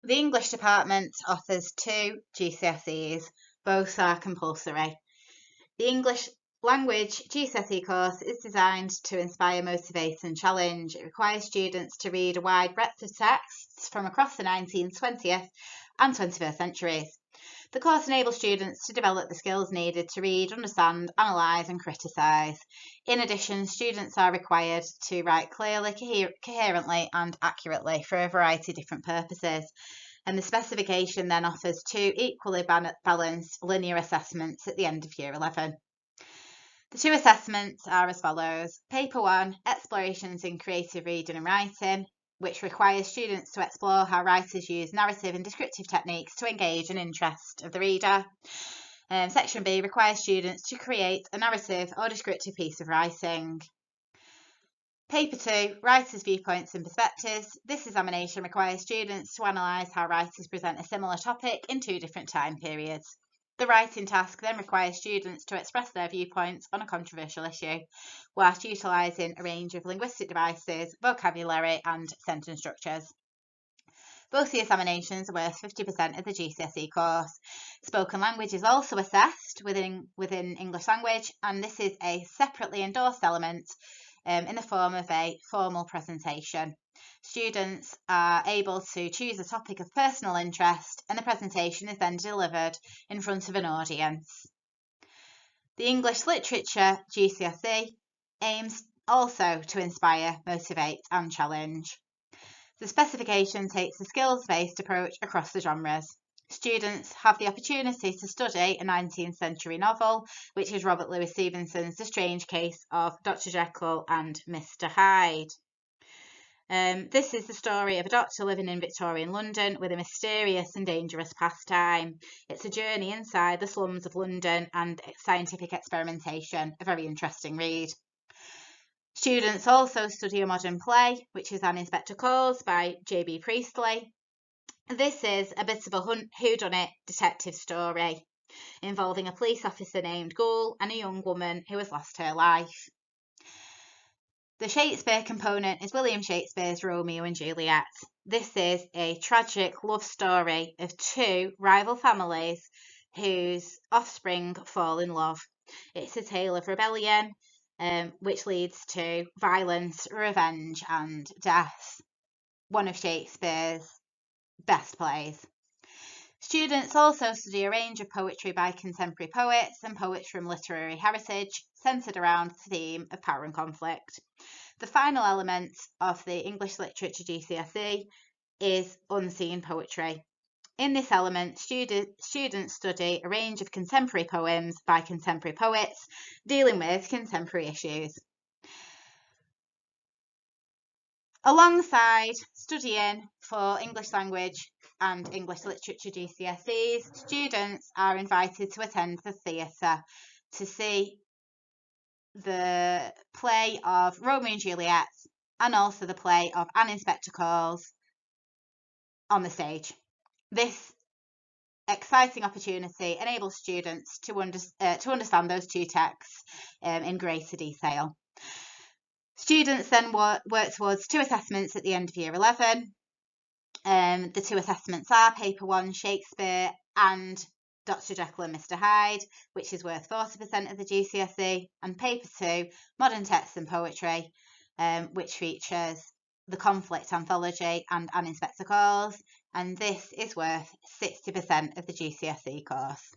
The English department offers 2 GCSEs, both are compulsory. The English language GCSE course is designed to inspire, motivate and challenge. It requires students to read a wide breadth of texts from across the 19th, 20th and 21st centuries. The course enables students to develop the skills needed to read, understand, analyse and criticise. In addition, students are required to write clearly, coherently and accurately for a variety of different purposes. And the specification then offers 2 equally balanced linear assessments at the end of Year 11. The 2 assessments are as follows. Paper 1, Explorations in Creative Reading and Writing, which requires students to explore how writers use narrative and descriptive techniques to engage an interest of the reader. Section B requires students to create a narrative or descriptive piece of writing. Paper 2, Writers' Viewpoints and Perspectives. This examination requires students to analyse how writers present a similar topic in 2 different time periods. The writing task then requires students to express their viewpoints on a controversial issue, whilst utilising a range of linguistic devices, vocabulary and sentence structures. Both the examinations are worth 50% of the GCSE course. Spoken language is also assessed within English language, and this is a separately endorsed element in the form of a formal presentation. Students are able to choose a topic of personal interest, and the presentation is then delivered in front of an audience. The English Literature GCSE aims also to inspire, motivate and challenge. The specification takes a skills-based approach across the genres. Students have the opportunity to study a 19th century novel, which is Robert Louis Stevenson's The Strange Case of Dr. Jekyll and Mr. Hyde. This is the story of a doctor living in Victorian London with a mysterious and dangerous pastime. It's a journey inside the slums of London and scientific experimentation, a very interesting read. Students also study a modern play, which is An Inspector Calls by J.B. Priestley. This is a bit of a whodunit detective story involving a police officer named Goole and a young woman who has lost her life. The Shakespeare component is William Shakespeare's Romeo and Juliet. This is a tragic love story of 2 rival families whose offspring fall in love. It's a tale of rebellion, which leads to violence, revenge and death. One of Shakespeare's best plays. Students also study a range of poetry by contemporary poets and poets from literary heritage, centred around the theme of power and conflict. The final element of the English Literature GCSE is unseen poetry. In this element, students study a range of contemporary poems by contemporary poets dealing with contemporary issues. Alongside studying for English language and English literature GCSEs, students are invited to attend the theatre to see the play of Romeo and Juliet and also the play of An Inspector Calls on the stage. This exciting opportunity enables students to understand those 2 texts in greater detail. Students then work towards 2 assessments at the end of Year 11. The 2 assessments are Paper 1, Shakespeare and Dr. Jekyll and Mr. Hyde, which is worth 40% of the GCSE, and Paper 2, Modern Texts and Poetry, which features the Conflict Anthology and An Inspector Calls, and this is worth 60% of the GCSE course.